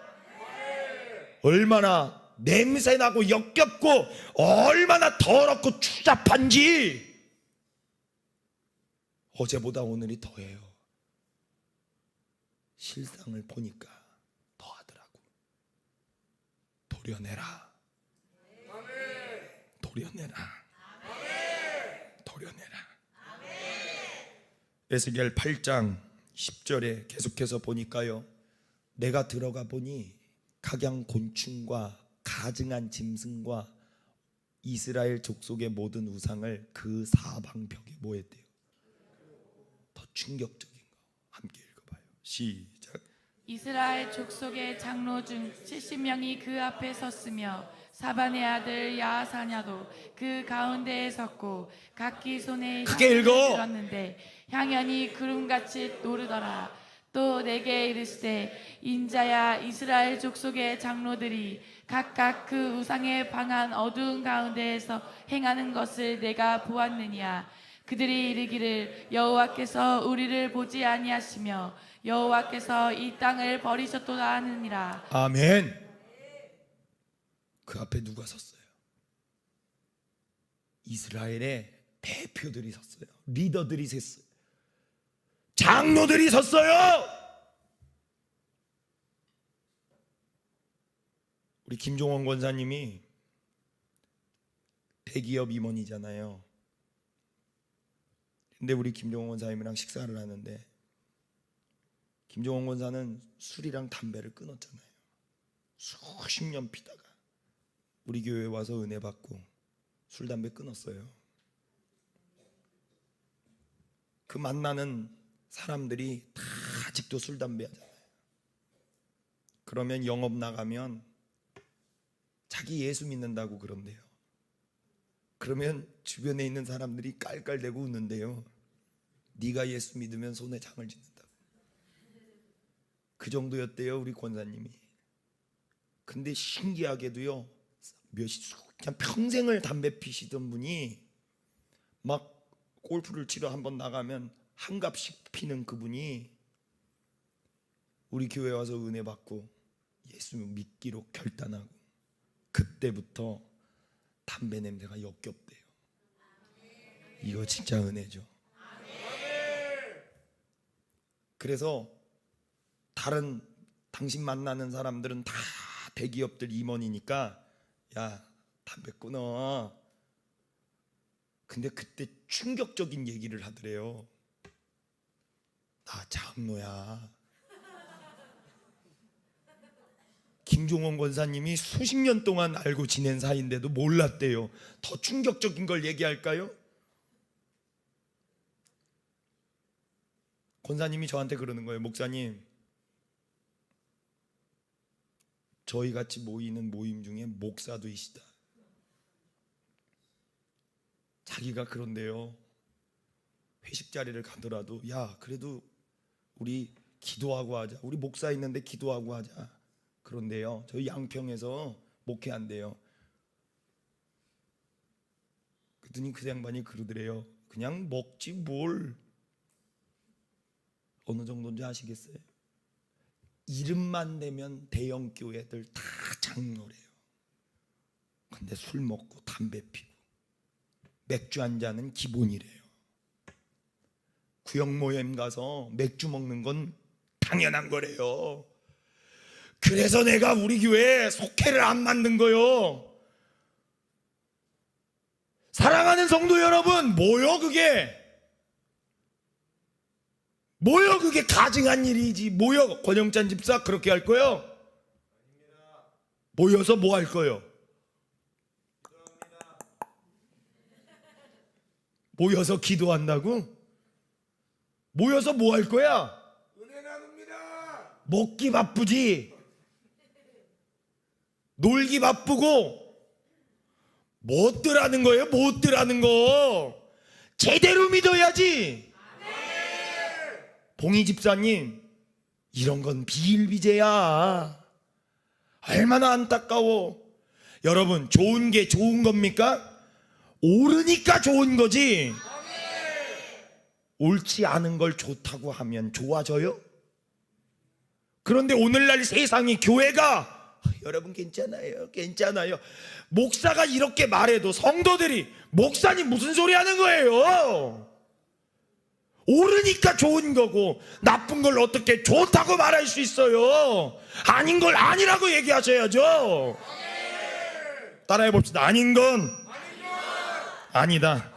얼마나 냄새나고 역겹고 얼마나 더럽고 추잡한지. 어제보다 오늘이 더해요. 실상을 보니까 더하더라고. 도려내라. 도려내라. 도려내라. 에스겔 8장 10절에 계속해서 보니까요, 내가 들어가 보니 각양 곤충과 가증한 짐승과 이스라엘 족속의 모든 우상을 그 사방벽에 모였대요. 더 충격적인 거 함께 읽어봐요. 시작. 이스라엘 족속의 장로 중 70명이 그 앞에 섰으며 사반의 아들 야사냐도 그 가운데에 섰고 각기 손에 크게 읽어. 들었는데 향연이 구름같이 노르더라. 또 내게 이르시되 인자야 이스라엘 족속의 장로들이 각각 그 우상에 방한 어두운 가운데에서 행하는 것을 내가 보았느니라. 그들이 이르기를 여호와께서 우리를 보지 아니하시며 여호와께서 이 땅을 버리셨도다 하느니라. 아멘. 그 앞에 누가 섰어요? 이스라엘의 대표들이 섰어요. 리더들이 섰어요. 장로들이 섰어요. 우리 김종원 권사님이 대기업 임원이잖아요. 근데 우리 김종원 권사님이랑 식사를 하는데 김종원 권사는 술이랑 담배를 끊었잖아요. 수십 년 피다가 우리 교회에 와서 은혜 받고 술 담배 끊었어요. 그 만나는 사람들이 다 아직도 술 담배 하잖아요. 그러면 영업 나가면 자기 예수 믿는다고 그런대요. 그러면 주변에 있는 사람들이 깔깔대고 웃는데요. 네가 예수 믿으면 손에 장을 짓는다고. 그 정도였대요, 우리 권사님이. 근데 신기하게도요, 그냥 평생을 담배 피시던 분이 막 골프를 치러 한번 나가면 한 갑씩 피는 그분이 우리 교회 와서 은혜 받고 예수 믿기로 결단하고 그때부터 담배 냄새가 역겹대요. 이거 진짜 은혜죠. 그래서 다른 당신 만나는 사람들은 다 대기업들 임원이니까 야 담배 끊어. 근데 그때 충격적인 얘기를 하더래요. 나 장로야. 김종원 권사님이 수십 년 동안 알고 지낸 사이인데도 몰랐대요. 더 충격적인 걸 얘기할까요? 권사님이 저한테 그러는 거예요. 목사님, 저희 같이 모이는 모임 중에 목사도 있시다. 자기가 그런데요, 회식 자리를 가더라도 야 그래도 우리 기도하고 하자. 우리 목사 있는데 기도하고 하자. 그런데요, 저희 양평에서 목회한대요. 그랬더니 그 양반이 그러더래요. 그냥 먹지 뭘. 어느 정도인지 아시겠어요? 이름만 대면 대형 교회들 다 장로래요. 근데 술 먹고 담배 피고 맥주 한 잔은 기본이래요. 구역 모임 가서 맥주 먹는 건 당연한 거래요. 그래서 내가 우리 교회에 속회를 안 만든 거요. 사랑하는 성도 여러분, 뭐요 그게? 뭐요 그게 가증한 일이지. 뭐요 권영찬 집사 그렇게 할 거요? 모여서 뭐 할 거요? 모여서 기도한다고? 모여서 뭐 할 거야? 은혜 나눕니다. 먹기 바쁘지. 놀기 바쁘고. 뭣들 하는 거예요? 뭣들 하는 거? 제대로 믿어야지. 봉희 집사님, 이런 건 비일비재야. 얼마나 안타까워. 여러분, 좋은 게 좋은 겁니까? 옳으니까 좋은 거지. 옳지 않은 걸 좋다고 하면 좋아져요? 그런데 오늘날 세상이, 교회가 여러분 괜찮아요, 괜찮아요. 목사가 이렇게 말해도 성도들이 목사님 무슨 소리 하는 거예요? 옳으니까 좋은 거고 나쁜 걸 어떻게 좋다고 말할 수 있어요? 아닌 걸 아니라고 얘기하셔야죠. 따라해 봅시다. 아닌 건 아니다.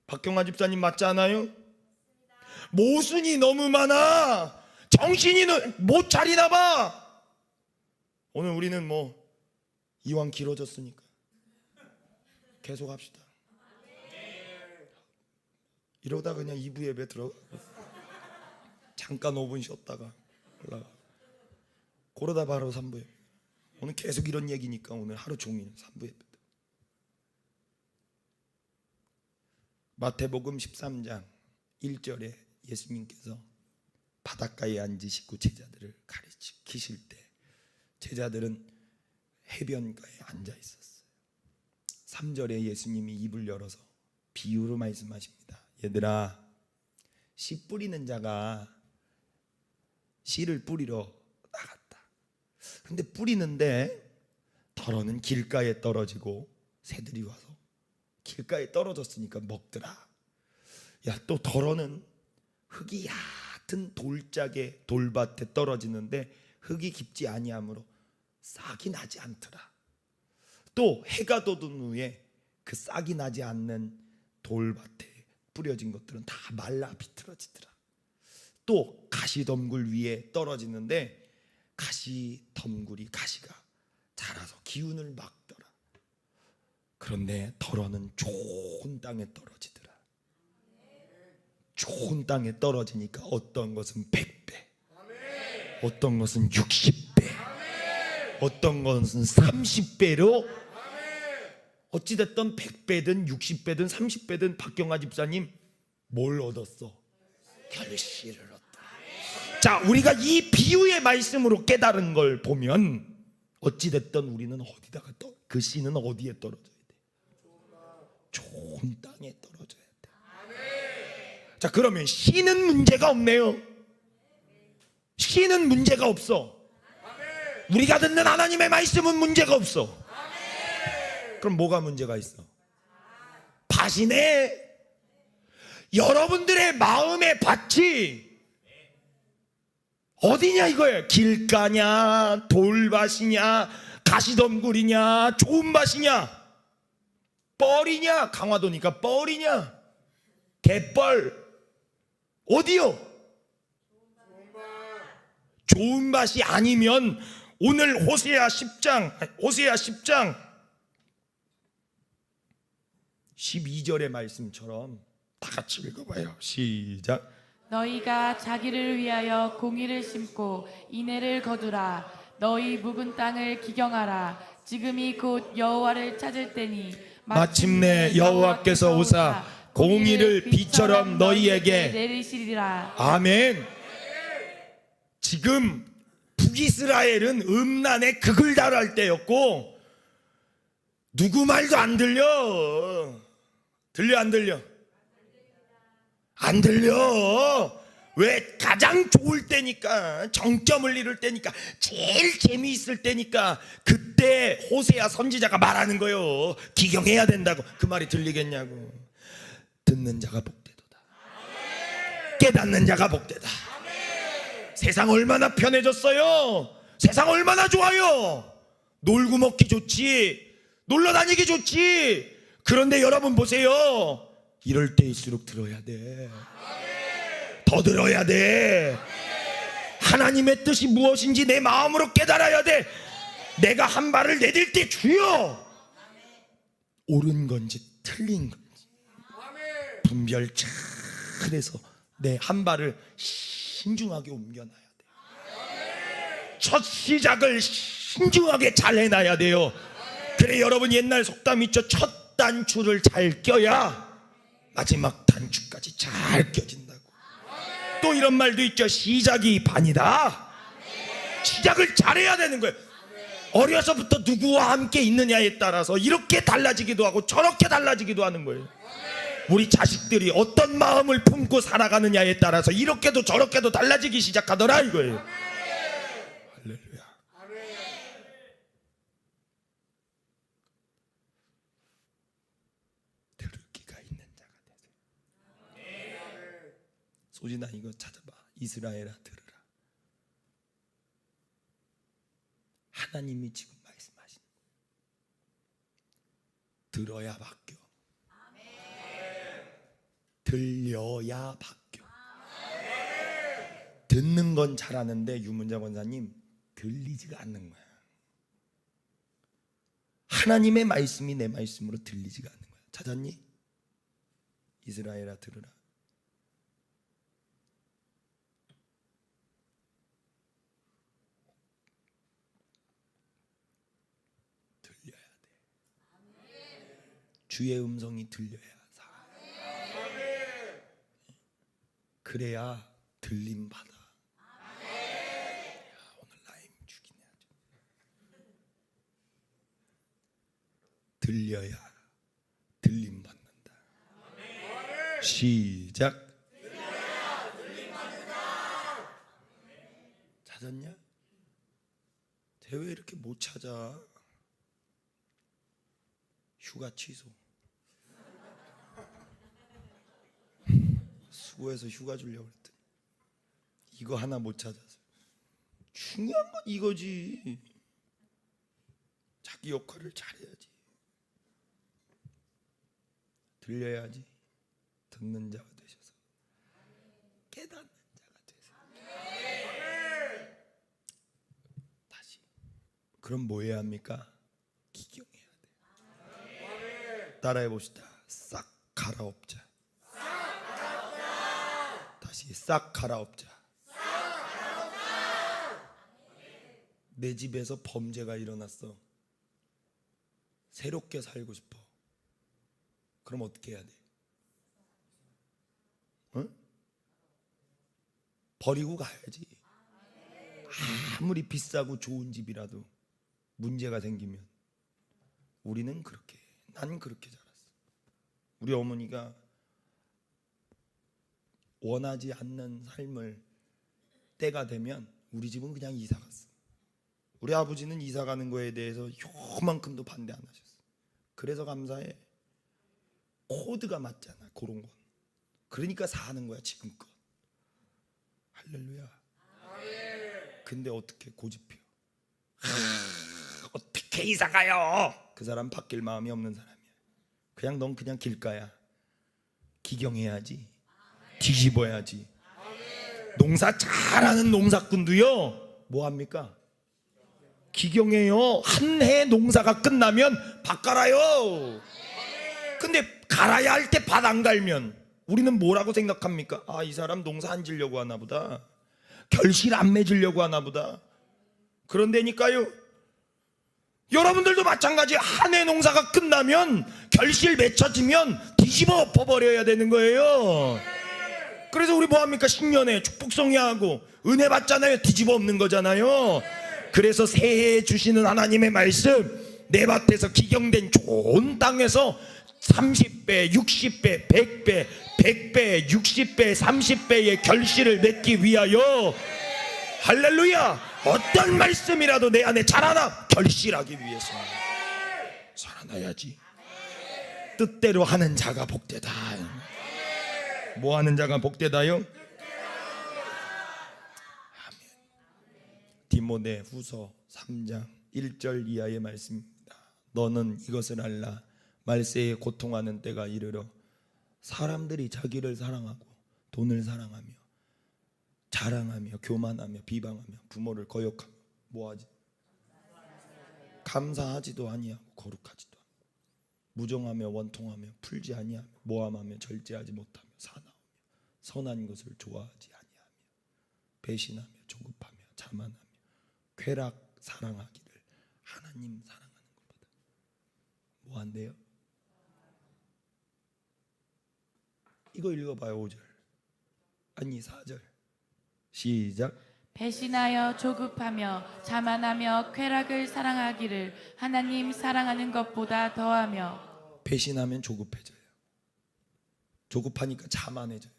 박경화 집사님 맞지 않아요? 모순이 너무 많아. 정신이 못 차리나 봐. 오늘 우리는 뭐 이왕 길어졌으니까 계속 합시다. 이러다 그냥 2부 예배 들어가. 잠깐 5분 쉬었다가 올라가. 그러다 바로 3부 예배. 오늘 계속 이런 얘기니까 오늘 하루 종일 3부 예배. 마태복음 13장 1절에 예수님께서 바닷가에 앉으시고 제자들을 가르치실 때 제자들은 해변가에 앉아 있었어요. 3절에 예수님이 입을 열어서 비유로 말씀하십니다. 얘들아, 씨 뿌리는 자가 씨를 뿌리러 나갔다. 근데 뿌리는데 덜어는 길가에 떨어지고 새들이 와서 길가에 떨어졌으니까 먹더라. 야, 또 덜어는 흙이 얕은 돌짝에 돌밭에 떨어지는데 흙이 깊지 아니하므로 싹이 나지 않더라. 또 해가 돋은 후에 그 싹이 나지 않는 돌밭에 뿌려진 것들은 다 말라 비틀어지더라. 또 가시덤굴 위에 떨어지는데 가시덤굴이 가시가 자라서 기운을 막더라. 그런데 덜어는 좋은 땅에 떨어지더라. 좋은 땅에 떨어지니까 어떤 것은 100배, 어떤 것은 60배, 어떤 것은 30배로, 어찌됐든 100배든 60배든 30배든 박경화 집사님 뭘 얻었어? 결실을 얻었다. 자, 우리가 이 비유의 말씀으로 깨달은 걸 보면 어찌됐든 우리는 어디다가 그 씨는 어디에 떨어져야 돼? 좋은 땅에 떨어져야 돼. 자, 그러면 씨는 문제가 없네요. 씨는 문제가 없어. 우리가 듣는 하나님의 말씀은 문제가 없어. 그럼 뭐가 문제가 있어? 밭이네. 여러분들의 마음의 밭이 어디냐 이거예요. 길가냐, 돌밭이냐, 가시덤굴이냐, 좋은 밭이냐, 뻘이냐, 강화도니까 뻘이냐, 갯벌, 어디요? 좋은 밭이 아니면 오늘 호세아 10장 12절의 말씀처럼 다 같이 읽어봐요. 시작. 너희가 자기를 위하여 공의를 심고 인애를 거두라. 너희 묵은 땅을 기경하라. 지금이 곧 여호와를 찾을 때니 마침내 여호와께서 오사 공의를 비처럼 너희에게 내리시리라. 아멘. 지금 북이스라엘은 음란의 극을 달할 때였고 누구 말도 안 들려. 들려 안 들려? 안 들려. 왜? 가장 좋을 때니까, 정점을 이룰 때니까, 제일 재미있을 때니까 그때 호세아 선지자가 말하는 거예요. 기경해야 된다고. 그 말이 들리겠냐고. 듣는 자가 복되도다. 깨닫는 자가 복되다. 세상 얼마나 편해졌어요. 세상 얼마나 좋아요. 놀고 먹기 좋지, 놀러 다니기 좋지. 그런데 여러분 보세요. 이럴 때일수록 들어야 돼. 더 들어야 돼. 하나님의 뜻이 무엇인지 내 마음으로 깨달아야 돼. 내가 한 발을 내딜 때 주여, 옳은 건지 틀린 건지 분별 잘 해서 내 한 발을 신중하게 옮겨놔야 돼. 첫 시작을 신중하게 잘 해놔야 돼요. 그래, 여러분 옛날 속담 있죠. 첫 단추를 잘 껴야 마지막 단추까지 잘 껴진다고. 또 이런 말도 있죠. 시작이 반이다. 시작을 잘해야 되는 거예요. 어려서부터 누구와 함께 있느냐에 따라서 이렇게 달라지기도 하고 저렇게 달라지기도 하는 거예요. 우리 자식들이 어떤 마음을 품고 살아가느냐에 따라서 이렇게도 저렇게도 달라지기 시작하더라 이거예요. 할렐루야. 들을 귀가 있는 자가 되세요. 소진아, 이거 찾아봐. 이스라엘아, 들으라. 하나님이 지금 말씀하신 들어야 바뀌어. 들려야 바뀌어. 듣는 건 잘하는데 유문자 권사님 들리지가 않는 거야. 하나님의 말씀이 내 말씀으로 들리지가 않는 거야. 찾았니? 이스라엘아, 들으라. 들려야 돼. 주의 음성이 들려야 살아. 그래야 들림 받아. 오늘 라임 죽이네 아주. 들려야 들림 받는다. 시작. 찾았냐? 쟤 왜 이렇게 못 찾아? 휴가 취소. 수고해서 휴가 주려고 했더니 이거 하나 못 찾아서. 중요한 건 이거지. 자기 역할을 잘해야지. 들려야지. 듣는 자가 되셔서 깨닫는 자가 되세요. 다시. 그럼 뭐 해야 합니까? 기경해야 돼. 따라해 봅시다. 싹 갈아엎자. 다시 싹 갈아엎자. 내 집에서 범죄가 일어났어. 새롭게 살고 싶어. 그럼 어떻게 해야 돼? 응? 버리고 가야지. 아무리 비싸고 좋은 집이라도 문제가 생기면 우리는 그렇게, 난 그렇게 자랐어. 우리 어머니가 원하지 않는 삶을 때가 되면 우리 집은 그냥 이사 갔어. 우리 아버지는 이사 가는 거에 대해서 요만큼도 반대 안 하셨어. 그래서 감사해. 코드가 맞잖아, 그런 건. 그러니까 사는 거야 지금껏. 할렐루야. 근데 어떻게 고집혀? 어떻게 이사 가요? 그 사람 바뀔 마음이 없는 사람이야. 그냥 넌 그냥 길가야. 기경해야지. 뒤집어야지. 농사 잘하는 농사꾼도요, 뭐 합니까? 기경해요. 한 해 농사가 끝나면 밭 갈아요. 근데 갈아야 할 때 밭 안 갈면 우리는 뭐라고 생각합니까? 아, 이 사람 농사 안 지려고 하나 보다. 결실 안 맺으려고 하나 보다. 그런데니까요, 여러분들도 마찬가지. 한 해 농사가 끝나면 결실 맺혀지면 뒤집어 엎어버려야 되는 거예요. 그래서 우리 뭐합니까? 신년에 축복성회하고 은혜 받잖아요. 뒤집어 엎는 거잖아요. 그래서 새해에 주시는 하나님의 말씀, 내 밭에서 기경된 좋은 땅에서 30배, 60배, 100배, 100배, 60배, 30배의 결실을 맺기 위하여, 할렐루야, 어떤 말씀이라도 내 안에 자라나 결실하기 위해서 자라나야지. 뜻대로 하는 자가 복되다. 뭐 하는 자가 복되다요? 아멘. 디모데 후서 3장 1절 이하의 말씀입니다. 너는 이것을 알라. 말세에 고통하는 때가 이르러 사람들이 자기를 사랑하고 돈을 사랑하며 자랑하며 교만하며 비방하며 부모를 거역하며 뭐하지? 감사하지도 아니하고 거룩하지도 않고 무정하며 원통하며 풀지 아니하며 모함하며 절제하지 못하며 사나우며 선한 것을 좋아하지 아니하며 배신하며 조급하며 자만하며 쾌락 사랑하기를 하나님 사랑하는 것보다 뭐한대요? 이거 읽어봐요. 5절 아니 4절 시작. 배신하여 조급하며 자만하며 쾌락을 사랑하기를 하나님 사랑하는 것보다 더하며. 배신하면 조급해져요. 조급하니까 자만해져요.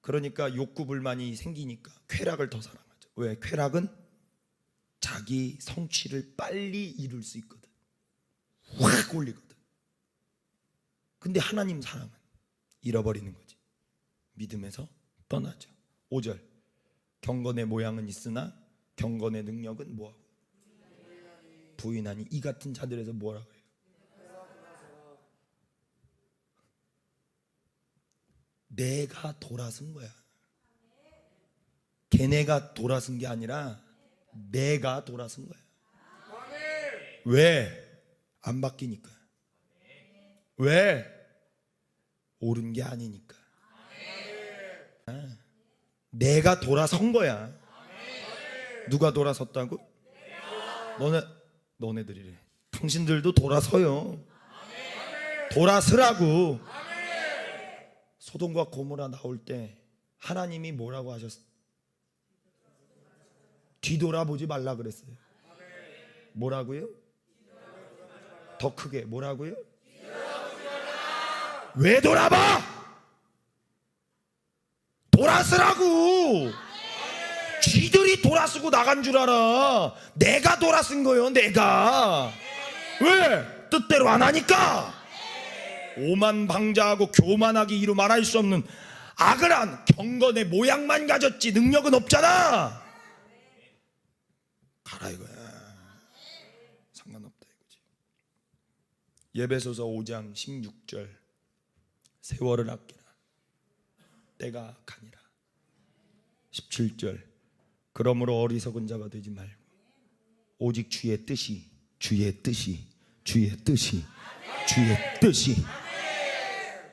그러니까 욕구 불만이 생기니까 쾌락을 더 사랑하죠. 왜? 쾌락은 자기 성취를 빨리 이룰 수 있거든. 확 올리거든. 근데 하나님 사랑은 잃어버리는 거지. 믿음에서 떠나죠. 5절 경건의 모양은 있으나 경건의 능력은 뭐하고? 부인하니. 이 같은 자들에서 뭐라 그래요? 내가 돌아선 거야. 걔네가 돌아선 게 아니라 내가 돌아선 거야. 왜? 안 바뀌니까. 왜? 옳은 게 아니니까. 내가 돌아선 거야. 누가 돌아섰다고? 너네들이래. 당신들도 돌아서요. 돌아서라고. 소돔과 고모라 나올 때 하나님이 뭐라고 하셨어요? 뒤돌아보지 말라 그랬어요. 뭐라고요? 더 크게 뭐라고요? 왜 돌아봐? 돌아서라고. 쥐들이 돌아서고 나간 줄 알아. 내가 돌아선 거예요. 내가. 왜? 뜻대로 안 하니까. 오만방자하고 교만하기 이루 말할 수 없는 악을 경건의 모양만 가졌지 능력은 없잖아. 가라 이거야. 상관없다 이거지. 예배소서 5장 16절 세월을 아끼라 때가 가니라. 17절 그러므로 어리석은 자가 되지 말고 오직 주의 뜻이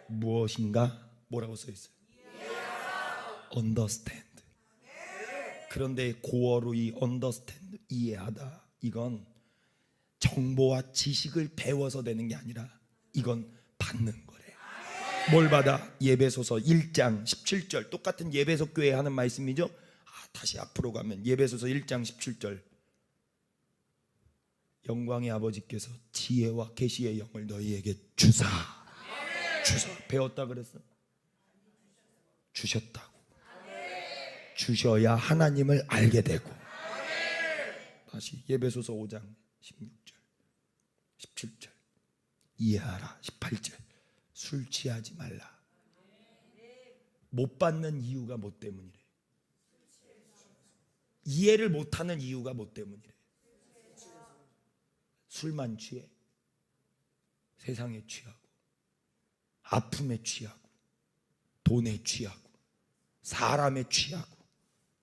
무엇인가 뭐라고 써 있어요? understand. 그런데 고어로 이 understand 이해하다 이건 정보와 지식을 배워서 되는 게 아니라 이건 받는 거래. 뭘 받아? 예배소서 1장 17절 똑같은 예배소 교회에 하는 말씀이죠. 다시 앞으로 가면 예배소서 1장 17절 영광의 아버지께서 지혜와 계시의 영을 너희에게 주사 배웠다 그랬어? 주셨다고. 주셔야 하나님을 알게 되고. 다시 예배소서 5장 16절 17절 이해하라. 18절 술 취하지 말라. 못 받는 이유가 뭐 때문이래? 이해를 못하는 이유가 뭐 때문이래? 술만 취해. 세상에 취하고 아픔에 취하고 돈에 취하고 사람에 취하고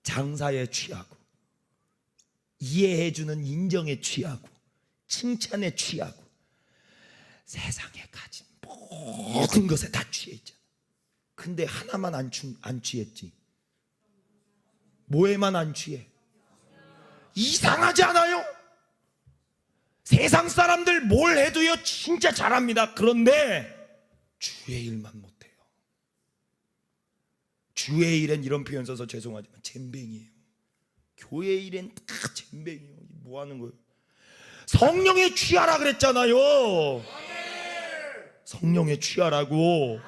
장사에 취하고 이해해주는 인정에 취하고 칭찬에 취하고 세상에 가진 모든 것에 다 취해 있잖아. 근데 하나만 안 취했지. 뭐에만 안 취해? 이상하지 않아요? 세상 사람들 뭘 해도요 진짜 잘합니다. 그런데 주의 일만 못해요. 주의 일엔 이런 표현 써서 죄송하지만 잼뱅이에요. 교회 일엔 다 잼뱅이에요. 뭐 하는 거예요? 성령에 취하라 그랬잖아요. 성령에 취하라고.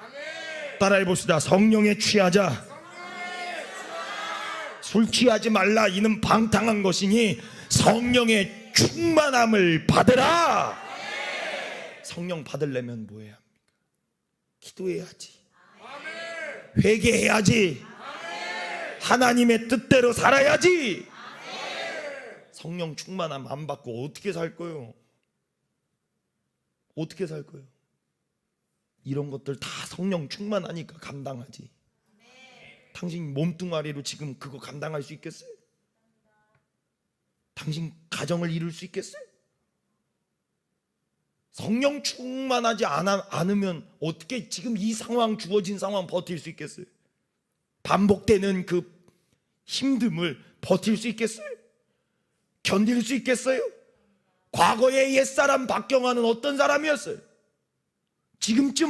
따라해 봅시다. 성령에 취하자. 술 취하지 말라. 이는 방탕한 것이니 성령의 충만함을 받으라. 성령 받으려면 뭐 해야 합니까? 기도해야지. 회개해야지. 하나님의 뜻대로 살아야지. 성령 충만함 안 받고 어떻게 살 거예요? 어떻게 살 거예요? 이런 것들 다 성령 충만하니까 감당하지. 당신 몸뚱아리로 지금 그거 감당할 수 있겠어요? 당신 가정을 이룰 수 있겠어요? 성령 충만하지 않으면 어떻게 지금 이 상황 주어진 상황 버틸 수 있겠어요? 반복되는 그 힘듦을 버틸 수 있겠어요? 견딜 수 있겠어요? 과거의 옛사람 박경환은 어떤 사람이었어요? 지금쯤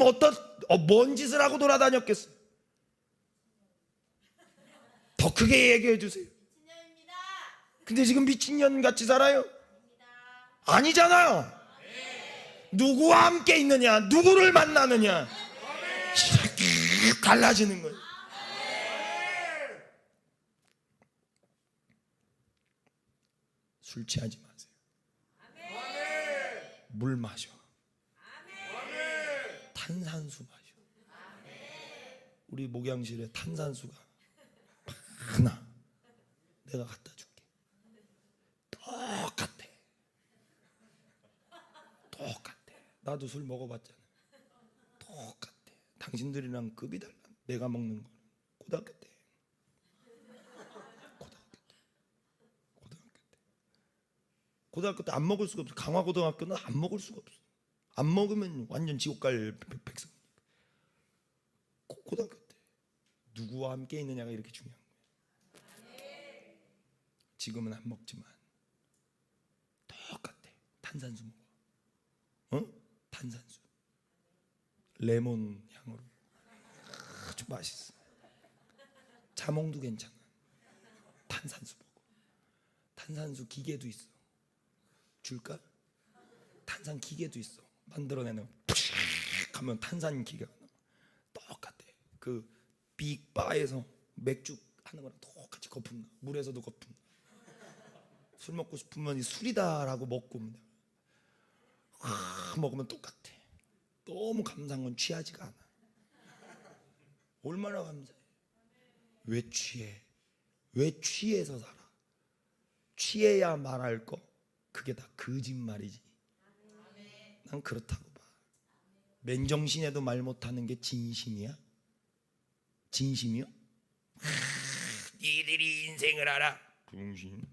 뭔 짓을 하고 돌아다녔겠어요? 더 크게 얘기해 주세요. 근데 지금 미친년 같이 살아요? 아니잖아요. 누구와 함께 있느냐, 누구를 만나느냐, 이렇게 달라지는 거예요. 술 취하지 마세요. 물 마셔. 탄산수 마셔. 우리 목양실에 탄산수가 많아. 내가 갖다 줄게. 똑같아. 나도 술 먹어봤잖아. 똑같아. 당신들이랑 급이 달라. 내가 먹는 거 고등학교 때 안 먹을 수가 없어. 강화고등학교는 안 먹을 수가 없어. 안 먹으면 완전 지옥 갈 백성. 고등학교 때 누구와 함께 있느냐가 이렇게 중요한 거야. 지금은 안 먹지만 똑같아. 탄산수 먹어. 탄산수 레몬 향으로 아주 맛있어. 자몽도 괜찮아. 탄산수 먹어. 탄산수 기계도 있어. 줄까? 탄산 기계도 있어. 만들어내는 푸식 하면 탄산 기계가 똑같아. 그 빅바에서 맥주 하는 거랑 똑같이 거품 나. 물에서도 거품 나. 술 먹고 싶으면 이 술이다라고 먹고 먹으면 똑같아. 너무 감사한 건 취하지가 않아. 얼마나 감사해. 왜 취해? 왜 취해서 살아? 취해야 말할 거 그게 다 거짓말이지. 난 그렇다고 봐. 맨정신에도 말 못하는 게 진심이야? 진심이요? 니들이 인생을 알아. 병신.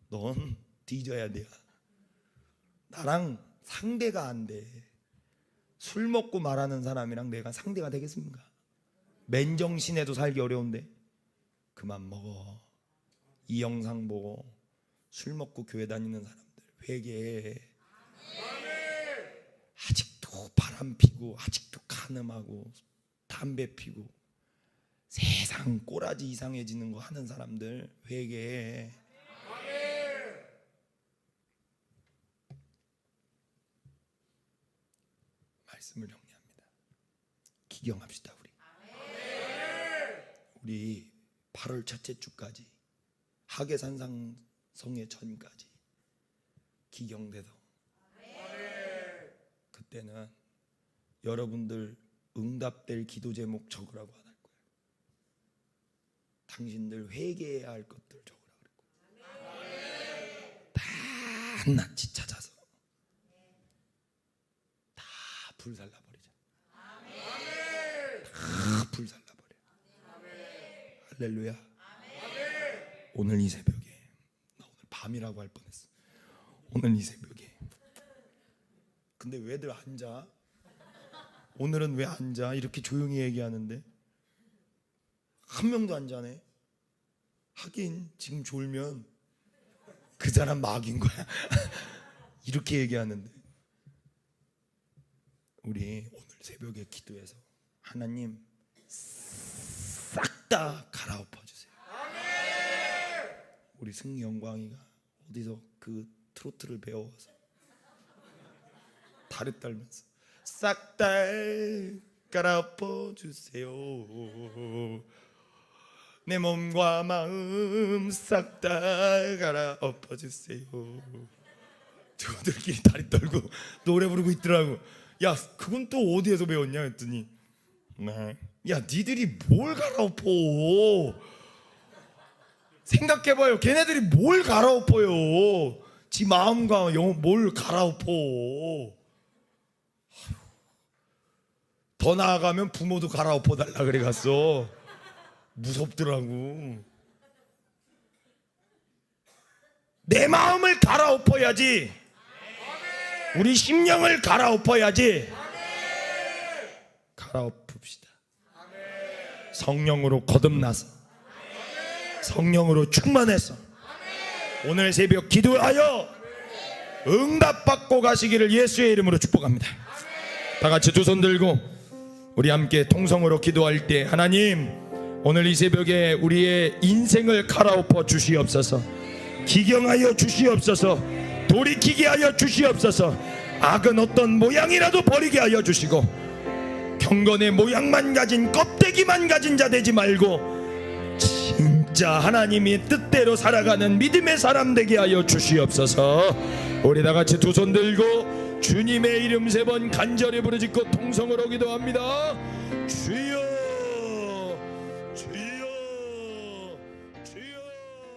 넌 뒤져야 돼. 나랑 상대가 안 돼. 술 먹고 말하는 사람이랑 내가 상대가 되겠습니까? 맨정신에도 살기 어려운데 그만 먹어. 이 영상 보고 술 먹고 교회 다니는 사람들 회개해. 아직도 바람 피고 아직도 간음하고 담배 피고 세상 꼬라지 이상해지는 거 하는 사람들 회개해. 말씀을 정리합니다. 기경합시다. 우리 8월 첫째 주까지 하계산상성회 전까지 기경돼서 그때는 여러분들 응답될 기도 제목 적으라고 안 할 거예요. 당신들 회개해야 할 것들 적으라고 할 거예요. 다 낱낱이 찾아서 다 불살라버리자. 다 불살라버려. 할렐루야. 오늘 이 새벽에 나 오늘 밤이라고 할 뻔했어. 오늘 이 새벽에 근데 왜들 앉아? 오늘은 왜 앉아? 이렇게 조용히 얘기하는데 한 명도 안 자네. 하긴 지금 졸면 그 사람 막인 거야. 이렇게 얘기하는데 우리 오늘 새벽에 기도해서 하나님 싹 다 갈아엎어 주세요. 우리 승리 영광이가 어디서 그 트로트를 배워서 다리 떨면서 싹 다 갈아엎어 주세요. 내 몸과 마음 싹 다 갈아엎어 주세요. 저들끼리 다리 떨고 노래 부르고 있더라고. 야 그건 또 어디에서 배웠냐 했더니 야 니들이 뭘 갈아엎어. 생각해봐요. 걔네들이 뭘 갈아엎어요. 지 마음과 영혼 뭘 갈아엎어. 더 나아가면 부모도 갈아엎어 달라 그래 갔어. 무섭더라고. 내 마음을 갈아엎어야지. 우리 심령을 갈아엎어야지. 갈아엎읍시다. 성령으로 거듭나서 성령으로 충만해서 오늘 새벽 기도하여 응답받고 가시기를 예수의 이름으로 축복합니다. 다 같이 두 손 들고 우리 함께 통성으로 기도할 때 하나님 오늘 이 새벽에 우리의 인생을 갈아엎어 주시옵소서. 기경하여 주시옵소서. 돌이키게 하여 주시옵소서. 악은 어떤 모양이라도 버리게 하여 주시고 경건의 모양만 가진 껍데기만 가진 자 되지 말고 진짜 하나님이 뜻대로 살아가는 믿음의 사람 되게 하여 주시옵소서. 우리 다 같이 두 손 들고 주님의 이름 3번 간절히 부르짖고 통성으로 기도합니다. 주여